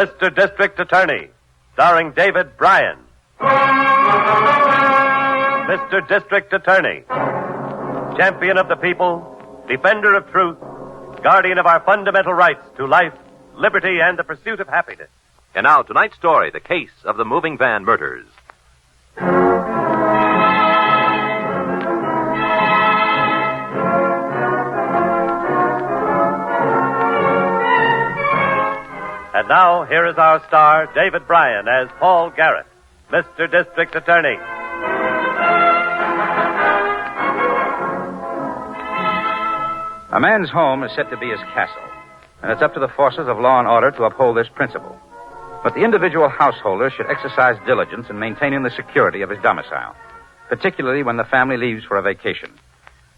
Mr. District Attorney, starring David Bryan. Mr. District Attorney, champion of the people, defender of truth, guardian of our fundamental rights to life, liberty, and the pursuit of happiness. And now, tonight's story, the case of the moving van murders. And now, here is our star, David Bryan, as Paul Garrett, Mr. District Attorney. A man's home is said to be his castle, and it's up to the forces of law and order to uphold this principle. But the individual householder should exercise diligence in maintaining the security of his domicile, particularly when the family leaves for a vacation.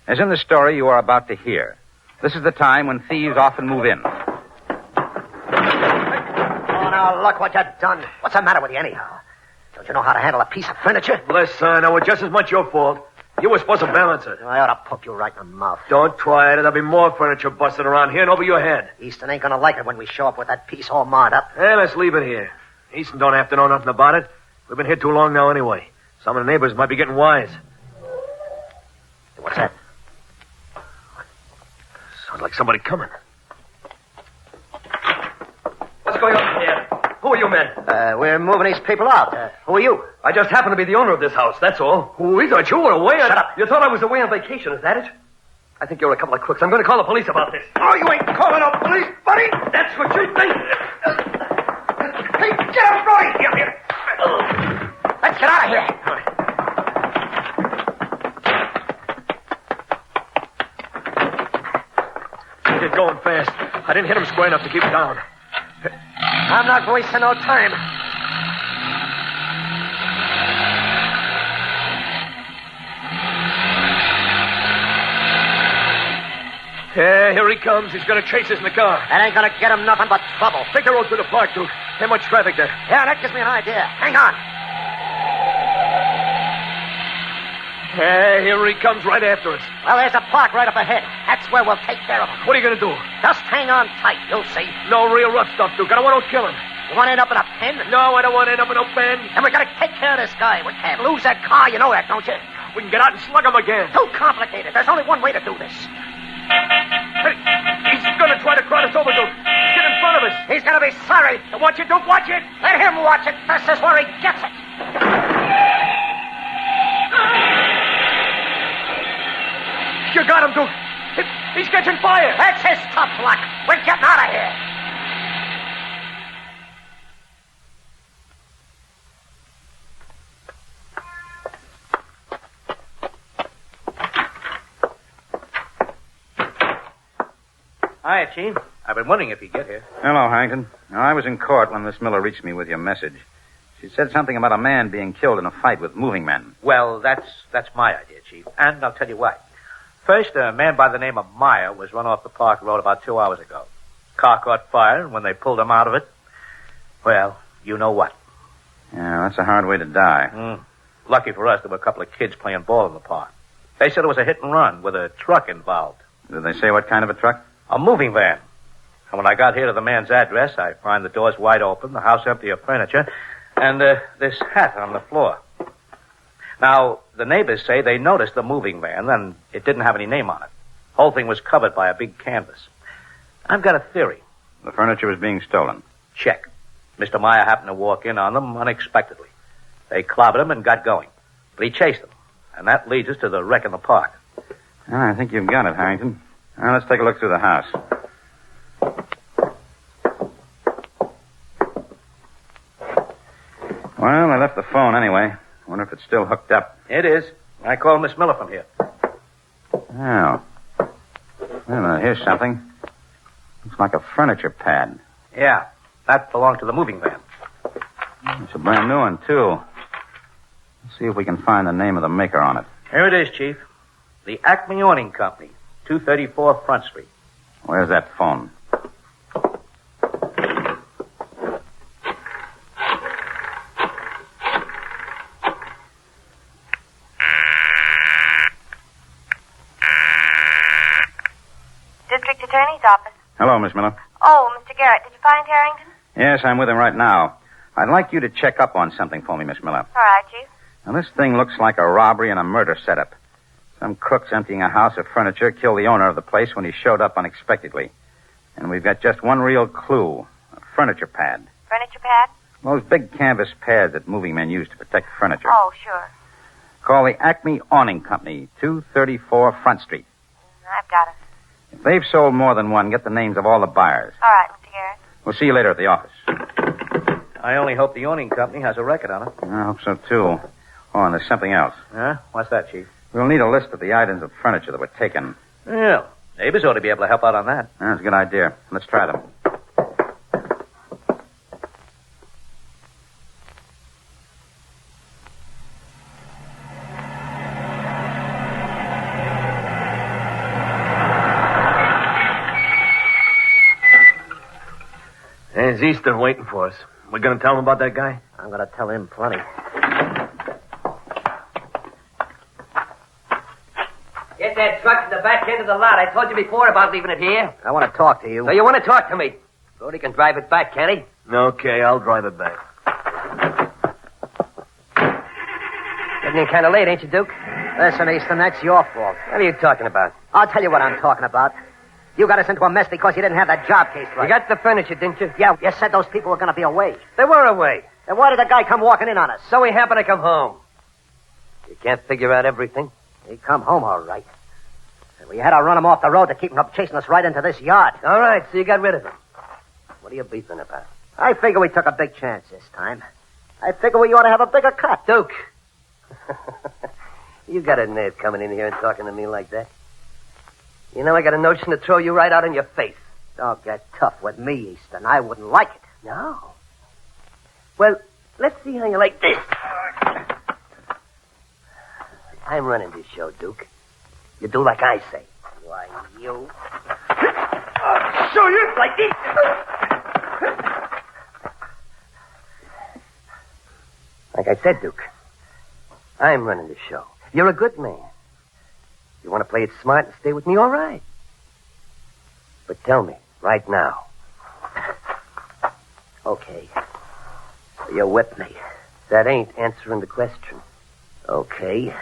As in the story you are about to hear, this is the time when thieves often move in. Oh, now, look what you've done. What's the matter with you, anyhow? Don't you know how to handle a piece of furniture? Listen, it was just as much your fault. You were supposed to balance it. I ought to poke you right in the mouth. Don't try it. There'll be more furniture busted around here and over your head. Easton ain't gonna like it when we show up with that piece all marred up. Let's leave it here. Easton don't have to know nothing about it. We've been here too long now anyway. Some of the neighbors might be getting wise. What's that? Sounds like somebody coming. What's going on here? Who are you men? We're moving these people out. Who are you? I just happen to be the owner of this house, that's all. We thought you were away on... Shut up. You thought I was away on vacation, is that it? I think you're a couple of crooks. I'm going to call the police about this. Oh, you ain't calling no police, buddy! That's what you think. Hey, get up, Brody! Here. Let's get out of here. Get going fast. I didn't hit him square enough to keep him down. I'm not wasting no time. Yeah, here he comes. He's going to chase us in the car. That ain't gonna get him nothing but trouble. Take the road through the park, Duke. Ain't much traffic there. Yeah, that gives me an idea. Hang on. Yeah, here he comes right after us. Well, there's a park right up ahead. That's where we'll take care of him. What are you going to do? Just hang on tight, you'll see. No real rough stuff, Duke. I don't want to kill him. You want to end up in a pen? No, I don't want to end up in no pen. And we gotta take care of this guy. We can't lose that car, you know that, don't you? We can get out and slug him again. Too complicated. There's only one way to do this. Hey, he's going to try to crowd us over, Duke. Get in front of us. He's gonna be sorry. Watch it, Duke. Watch it. Let him watch it. This is where he gets it. You got him, Duke. He's catching fire. That's his tough luck. We're getting out of here. Hi, Chief. I've been wondering if you'd get here. Hello, Harrington. Now, I was in court when Miss Miller reached me with your message. She said something about a man being killed in a fight with moving men. Well, that's my idea, Chief. And I'll tell you why. First, a man by the name of Meyer was run off the park road about 2 hours ago. Car caught fire, and when they pulled him out of it, well, you know what. Yeah, that's a hard way to die. Lucky for us, there were a couple of kids playing ball in the park. They said it was a hit and run with a truck involved. Did they say what kind of a truck? A moving van. And when I got here to the man's address, I find the doors wide open, the house empty of furniture, and this hat on the floor. Now, the neighbors say they noticed the moving van, and it didn't have any name on it. The whole thing was covered by a big canvas. I've got a theory. The furniture was being stolen. Check. Mr. Meyer happened to walk in on them unexpectedly. They clobbered him and got going. But he chased them, and that leads us to the wreck in the park. I think you've got it, Harrington. Now, let's take a look through the house. Well, I left the phone anyway. Wonder if it's still hooked up. It is. I called Miss Miller from here. Oh. Wait a minute, here's something. Looks like a furniture pad. Yeah, that belonged to the moving van. It's a brand new one, too. Let's see if we can find the name of the maker on it. Here it is, Chief. The Acme Awning Company, 234 Front Street. Where's that phone? District Attorney's office. Hello, Miss Miller. Oh, Mr. Garrett, did you find Harrington? Yes, I'm with him right now. I'd like you to check up on something for me, Miss Miller. All right, Chief. Now, this thing looks like a robbery and a murder setup. Some crooks emptying a house of furniture killed the owner of the place when he showed up unexpectedly. And we've got just one real clue, a furniture pad. Furniture pad? Those big canvas pads that moving men use to protect furniture. Oh, sure. Call the Acme Awning Company, 234 Front Street. I've got it. If they've sold more than one, get the names of all the buyers. All right, Mr. Garrett. We'll see you later at the office. I only hope the owning company has a record on it. I hope so, too. Oh, and there's something else. Huh? What's that, Chief? We'll need a list of the items of furniture that were taken. Well, neighbors ought to be able to help out on that. That's a good idea. Let's try them. There's Easton waiting for us. We're going to tell him about that guy? I'm going to tell him plenty. Get that truck to the back end of the lot. I told you before about leaving it here. I want to talk to you. So you want to talk to me? Brody can drive it back, can he? Okay, I'll drive it back. Getting in kind of late, ain't you, Duke? Listen, Easton, that's your fault. What are you talking about? I'll tell you what I'm talking about. You got us into a mess because you didn't have that job case right. You got the furniture, didn't you? Yeah, you said those people were going to be away. They were away. Then why did the guy come walking in on us? So we happened to come home. You can't figure out everything. He come home all right. And we had to run him off the road to keep him from chasing us right into this yard. All right, so you got rid of him. What are you beefing about? I figure we took a big chance this time. I figure we ought to have a bigger cut. Duke. You got a nerve coming in here and talking to me like that. You know, I got a notion to throw you right out in your face. Don't get tough with me, Easton. I wouldn't like it. No. Well, let's see how you like this. I'm running this show, Duke. You do like I say. Why, you... I'll show you like this. Like I said, Duke, I'm running the show. You're a good man. You want to play it smart and stay with me, all right. But tell me, right now. Okay. You whip me. That ain't answering the question. Okay.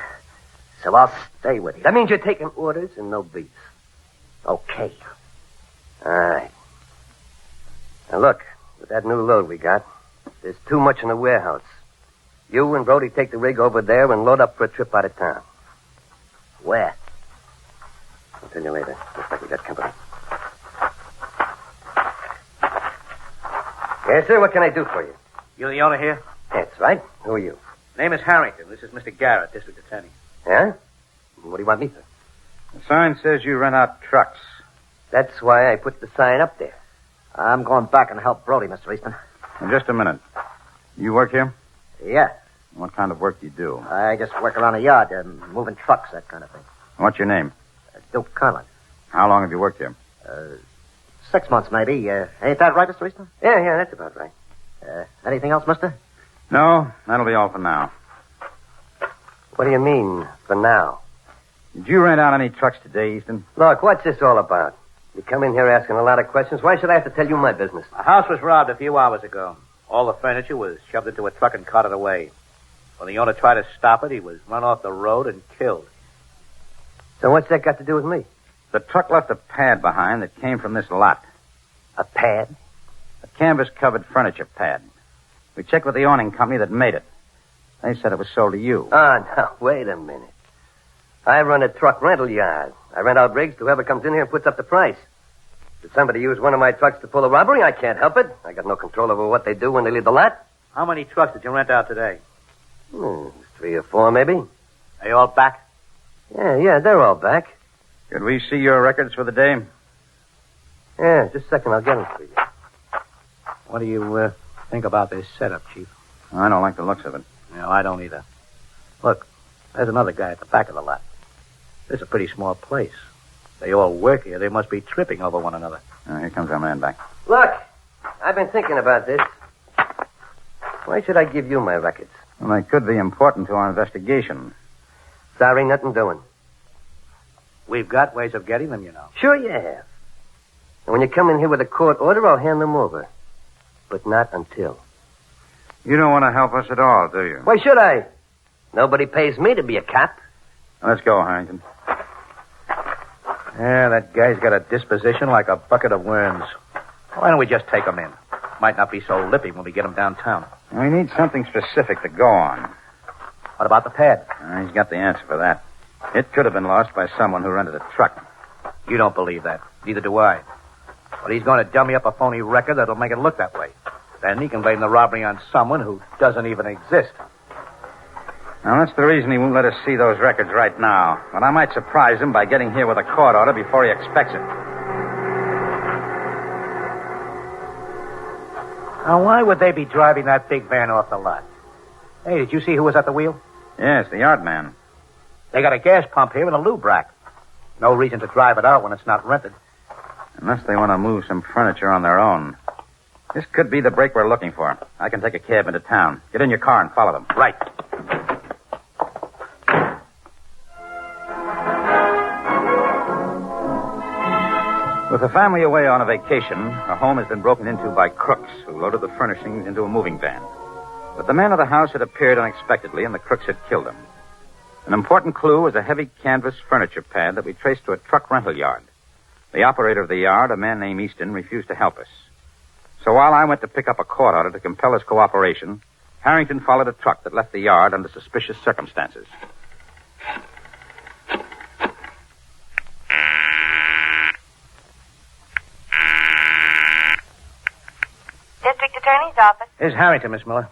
So I'll stay with you. That means you're taking orders and no beats. Okay. All right. Now, look, with that new load we got, there's too much in the warehouse. You and Brody take the rig over there and load up for a trip out of town. Where? I'll tell you later. Looks like we got company. Yes, sir. What can I do for you? You the owner here? That's right. Who are you? Name is Harrington. This is Mr. Garrett, district attorney. Yeah? What do you want me for? The sign says you rent out trucks. That's why I put the sign up there. I'm going back and help Brody, Mr. Easton. In just a minute. You work here? Yeah. What kind of work do you do? I just work around the yard, moving trucks, that kind of thing. What's your name? Duke Conlon. How long have you worked here? 6 months, maybe. Ain't that right, Mr. Easton? Yeah, that's about right. Anything else, mister? No, that'll be all for now. What do you mean, for now? Did you rent out any trucks today, Easton? Look, what's this all about? You come in here asking a lot of questions. Why should I have to tell you my business? A house was robbed a few hours ago. All the furniture was shoved into a truck and carted away. When the owner tried to stop it, he was run off the road and killed. So what's that got to do with me? The truck left a pad behind that came from this lot. A pad? A canvas-covered furniture pad. We checked with the awning company that made it. They said it was sold to you. Oh, now, wait a minute. I run a truck rental yard. I rent out rigs to whoever comes in here and puts up the price. Did somebody use one of my trucks to pull a robbery? I can't help it. I got no control over what they do when they leave the lot. How many trucks did you rent out today? 3 or 4, maybe. Are you all back? Yeah, they're all back. Could we see your records for the day? Yeah, just a second. I'll get them for you. What do you think about this setup, Chief? I don't like the looks of it. No, I don't either. Look, there's another guy at the back of the lot. This is a pretty small place. They all work here. They must be tripping over one another. Here comes our man back. Look, I've been thinking about this. Why should I give you my records? Well, they could be important to our investigation. Sorry, nothing doing. We've got ways of getting them, you know. Sure you have. And when you come in here with a court order, I'll hand them over. but not until. You don't want to help us at all, do you? Why should I? Nobody pays me to be a cop. Let's go, Harrington. Yeah, that guy's got a disposition like a bucket of worms. Why don't we just take him in? Might not be so lippy when we get him downtown. We need something specific to go on. What about the pad? He's got the answer for that. It could have been lost by someone who rented a truck. You don't believe that. Neither do I. But he's going to dummy up a phony record that'll make it look that way. Then he can blame the robbery on someone who doesn't even exist. Now, that's the reason he won't let us see those records right now. But I might surprise him by getting here with a court order before he expects it. Now, why would they be driving that big van off the lot? Hey, did you see who was at the wheel? Yes, the yard man. They got a gas pump here and a lube rack. No reason to drive it out when it's not rented. Unless they want to move some furniture on their own. This could be the break we're looking for. I can take a cab into town. Get in your car and follow them. Right. With the family away on a vacation, a home has been broken into by crooks who loaded the furnishings into a moving van. But the man of the house had appeared unexpectedly, and the crooks had killed him. An important clue was a heavy canvas furniture pad that we traced to a truck rental yard. The operator of the yard, a man named Easton, refused to help us. So while I went to pick up a court order to compel his cooperation, Harrington followed a truck that left the yard under suspicious circumstances. District Attorney's office. Here's Harrington, Miss Miller.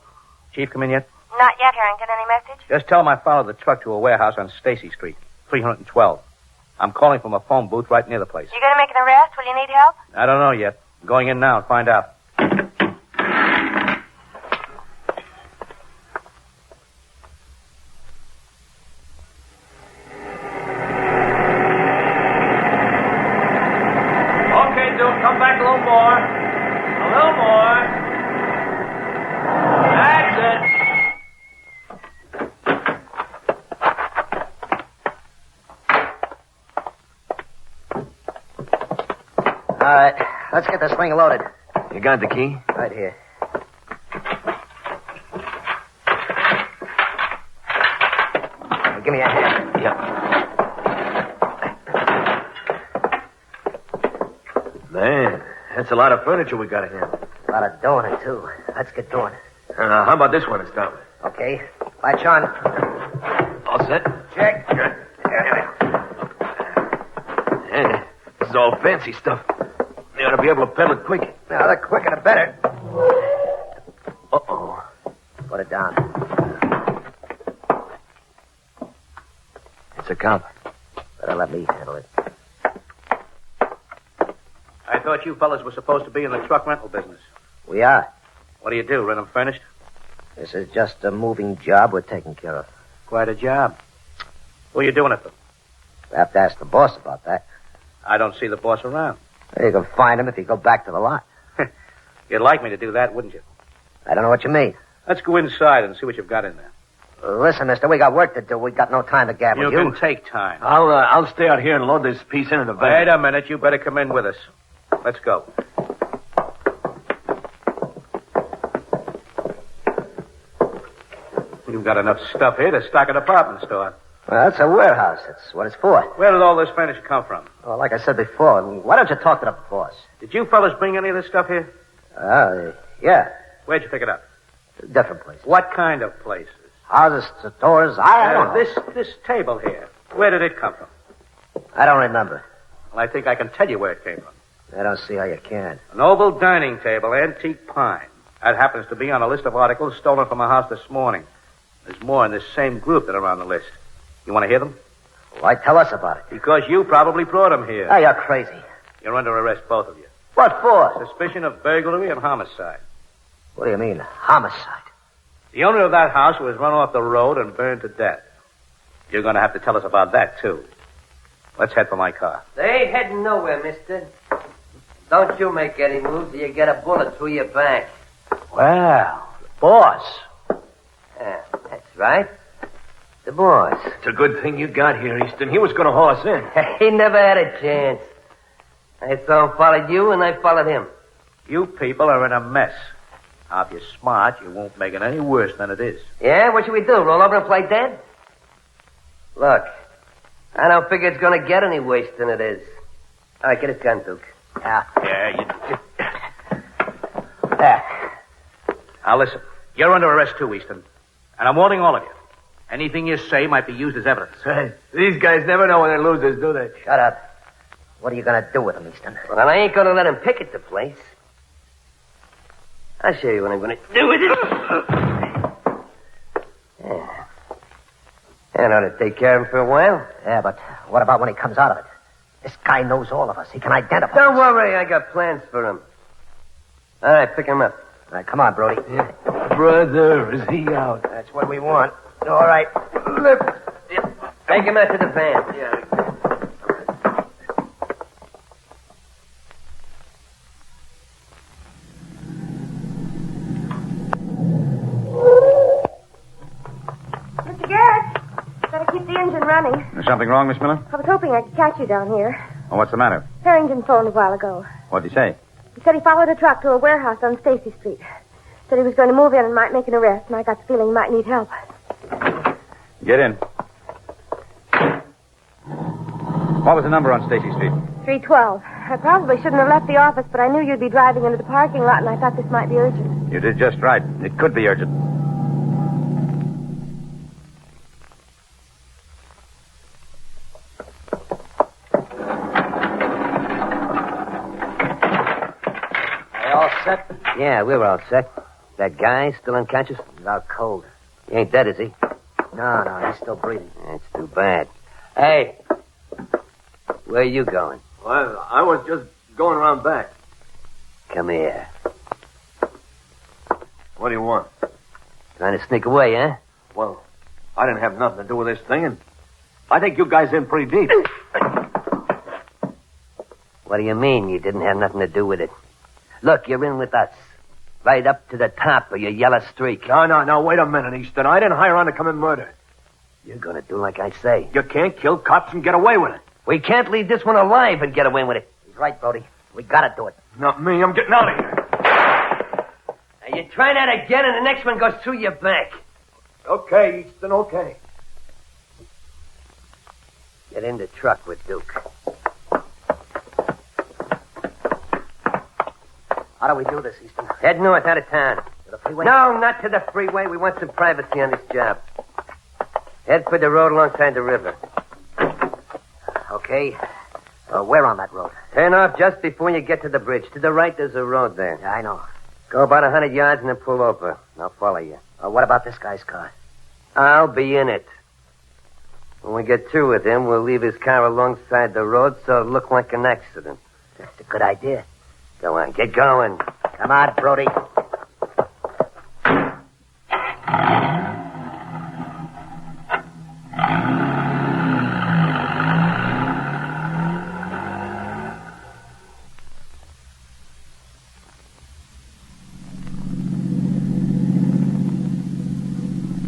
Chief come in yet? Not yet, Harrington. Any message? Just tell him I followed the truck to a warehouse on Stacy Street, 312. I'm calling from a phone booth right near the place. You going to make an arrest? Will you need help? I don't know yet. I'm going in now and find out. Okay, Duke, come back a little more. A little more. That's it. All right, let's get this thing loaded. You got the key? Right here. Give me a hand. Yep. Man, that's a lot of furniture we got here. A lot of dough in it, too. Let's get going. How about this one to start with? Okay. Latch on. All set? Check. Good. Hey, this is all fancy stuff. They ought to be able to peddle it quick. Now, the quicker the better. Uh-oh. Put it down. It's a cop. Better let me handle it. I thought you fellas were supposed to be in the truck rental business. We are. What do you do, rent them furnished? This is just a moving job we're taking care of. Quite a job. Who are you doing it for? We have to ask the boss about that. I don't see the boss around. You can find him if you go back to the lot. You'd like me to do that, wouldn't you? I don't know what you mean. Let's go inside and see what you've got in there. Listen, mister, we got work to do. We got no time to gab with you. You can take time. I'll stay out here and load this piece into the van. Wait a minute. You better come in with us. Let's go. You've got enough stuff here to stock a department store. Well, that's a warehouse. That's what it's for. Where did all this furniture come from? Well, like I said before, why don't you talk to the boss? Did you fellas bring any of this stuff here? Yeah. Where'd you pick it up? Different places. What kind of places? Houses, stores, I don't know. This table here. Where did it come from? I don't remember. Well, I think I can tell you where it came from. I don't see how you can. An oval dining table, antique pine. That happens to be on a list of articles stolen from a house this morning. There's more in this same group that are on the list. You want to hear them? Why tell us about it? Because you probably brought them here. Oh, you're crazy. You're under arrest, both of you. What for? Suspicion of burglary and homicide. What do you mean, homicide? The owner of that house was run off the road and burned to death. You're going to have to tell us about that, too. Let's head for my car. They ain't heading nowhere, mister. Don't you make any moves or you get a bullet through your back. Well, boss. Yeah, that's right. The boss. It's a good thing you got here, Easton. He was going to haul us in. He never had a chance. I saw him follow you, and I followed him. You people are in a mess. Now, if you're smart, you won't make it any worse than it is. Yeah? What should we do? Roll over and play dead? Look, I don't figure it's going to get any worse than it is. All right, get his gun, Duke. Yeah, you... There. Now, listen. You're under arrest, too, Easton. And I'm warning all of you. Anything you say might be used as evidence. Hey, these guys never know when they're losers, do they? Shut up. What are you going to do with him, Easton? Well, I ain't going to let him picket the place. I'll show you what I'm going to do with it. Yeah. And ought to take care of him for a while. Yeah, but what about when he comes out of it? This guy knows all of us. He can identify Don't us. worry, I got plans for him. All right, pick him up. All right, come on, Brody. Yeah. Brother, is he out? That's what we want. All right. Lift. Take him out to the van. Yeah. Mr. Garrett, better keep the engine running. Is something wrong, Miss Miller? I was hoping I could catch you down here. Well, what's the matter? Harrington phoned a while ago. What'd he say? He said he followed a truck to a warehouse on Stacy Street. Said he was going to move in and might make an arrest, and I got the feeling he might need help. Get in. What was the number on Stacy Street? 312. I probably shouldn't have left the office, but I knew you'd be driving into the parking lot, and I thought this might be urgent. You did just right. It could be urgent. All set? Yeah, we're all set. That guy still unconscious? He's out cold. He ain't dead, is he? No, he's still breathing. That's too bad. Hey, where are you going? Well, I was just going around back. Come here. What do you want? Trying to sneak away, huh? Well, I didn't have nothing to do with this thing, and I think you guys in pretty deep. What do you mean you didn't have nothing to do with it? Look, you're in with us. Right up to the top of your yellow streak. No, wait a minute, Easton. I didn't hire on to commit murder. You're going to do like I say. You can't kill cops and get away with it. We can't leave this one alive and get away with it. He's right, Brody. We gotta do it. Not me. I'm getting out of here. Now, you try that again and the next one goes through your back. Okay, Easton, okay. Get in the truck with Duke. How do we do this, Easton? Head north out of town. To the freeway? No, not to the freeway. We want some privacy on this job. Head for the road alongside the river. Okay. Where on that road? Turn off just before you get to the bridge. To the right, there's a road there. Yeah, I know. Go about 100 yards and then pull over. I'll follow you. What about this guy's car? I'll be in it. When we get through with him, we'll leave his car alongside the road so it'll look like an accident. That's a good idea. Go on, get going. Come on, Brody.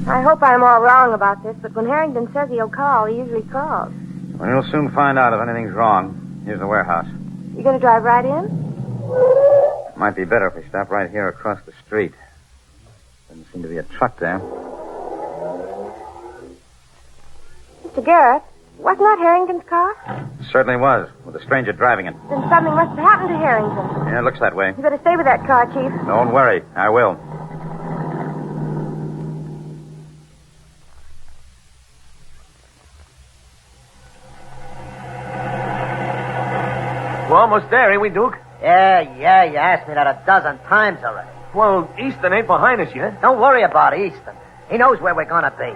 I hope I'm all wrong about this, but when Harrington says he'll call, he usually calls. Well, you'll soon find out if anything's wrong. Here's the warehouse. You going to drive right in? Might be better if we stop right here across the street. Doesn't seem to be a truck there. Mr. Garrett, wasn't that Harrington's car? Certainly was, with a stranger driving it. Then something must have happened to Harrington. Yeah, it looks that way. You better stay with that car, Chief. Don't worry, I will. We're almost there, ain't we, Duke? Yeah, you asked me that a dozen times already. Well, Easton ain't behind us yet. Don't worry about Easton. He knows where we're gonna be.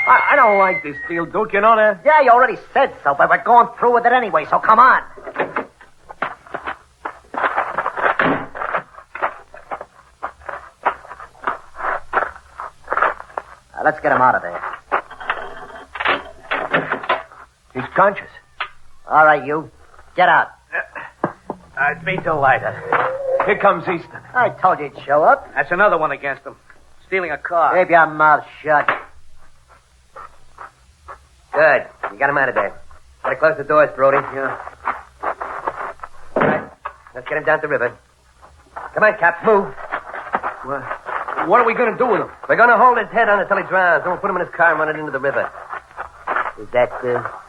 I don't like this deal, Duke. You know that? Yeah, you already said so, but we're going through with it anyway, so come on. Let's get him out of there. He's conscious. All right, you. Get out. It's me too, Lighter. Here comes Easton. I told you he'd show up. That's another one against him. Stealing a car. Keep your mouth shut. Good. You got him out of there. Better close the doors, Brody. Yeah. All right. Let's get him down the river. Come on, Cap. Move. Well, what are we going to do with him? We're going to hold his head on until he drowns. Then we'll put him in his car and run it into the river. Does that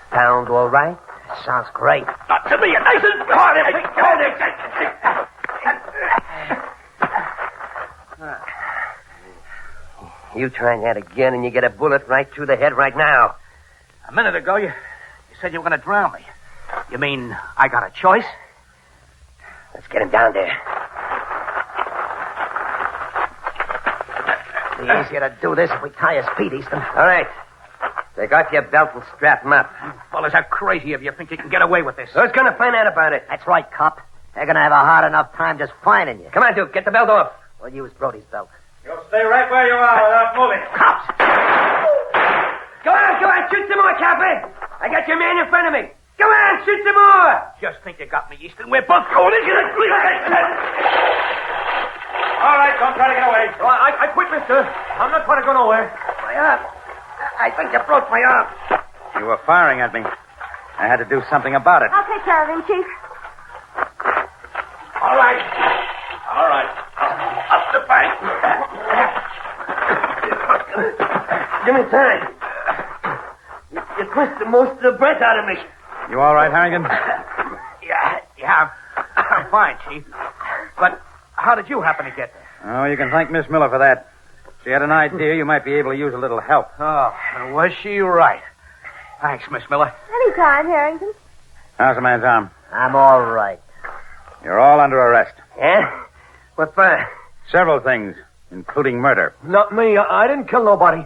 sound all right? Sounds great. Not to me. Nice and hard. You try that again and you get a bullet right through the head right now. A minute ago, you said you were going to drown me. You mean I got a choice? Let's get him down there. It'll be easier to do this if we tie his feet, Easton. All right. Take off your belt and strap him up. You fellas are crazy if you think you can get away with this. Who's going to find out about it? That's right, cop. They're going to have a hard enough time just finding you. Come on, Duke. Get the belt off. We'll use Brody's belt. You'll stay right where you are without moving. Cops! Go on. Shoot some more, Captain. I got your man in front of me. Go on, shoot some more. Just think you got me, Easton. We're both going into the... All right, don't try to get away. Oh, I quit, mister. I'm not trying to go nowhere. My arm. I think you broke my arm. You were firing at me. I had to do something about it. I'll take care of him, Chief. All right. Up the bank. Give me time. You twisted most of the breath out of me. You all right, Harrigan? Yeah. I'm fine, Chief. But how did you happen to get there? Oh, you can thank Miss Miller for that. She had an idea you might be able to use a little help. Oh, was she right? Thanks, Miss Miller. Anytime, Harrington. How's the man's arm? I'm all right. You're all under arrest. Yeah? What for? Several things, including murder. Not me. I didn't kill nobody.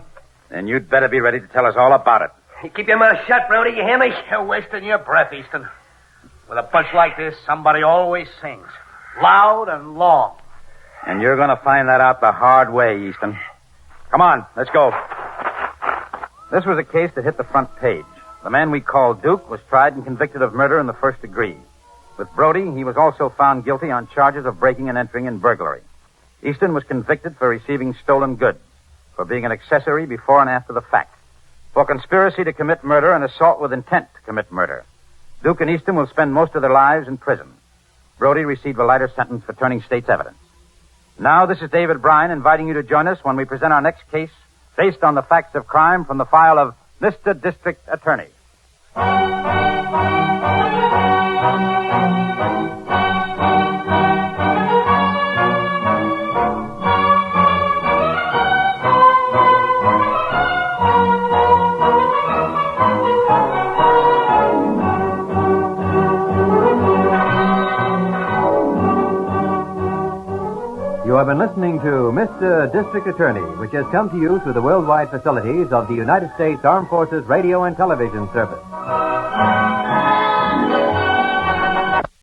Then you'd better be ready to tell us all about it. You keep your mouth shut, Brody. You hear me? You're wasting your breath, Easton. With a bunch like this, somebody always sings. Loud and long. And you're going to find that out the hard way, Easton. Come on, let's go. This was a case that hit the front page. The man we called Duke was tried and convicted of murder in the first degree. With Brody, he was also found guilty on charges of breaking and entering and burglary. Easton was convicted for receiving stolen goods, for being an accessory before and after the fact, for conspiracy to commit murder and assault with intent to commit murder. Duke and Easton will spend most of their lives in prison. Brody received a lighter sentence for turning state's evidence. Now, this is David Bryan inviting you to join us when we present our next case based on the facts of crime from the file of Mr. District Attorney. You have been listening to Mr. District Attorney, which has come to you through the worldwide facilities of the United States Armed Forces Radio and Television Service.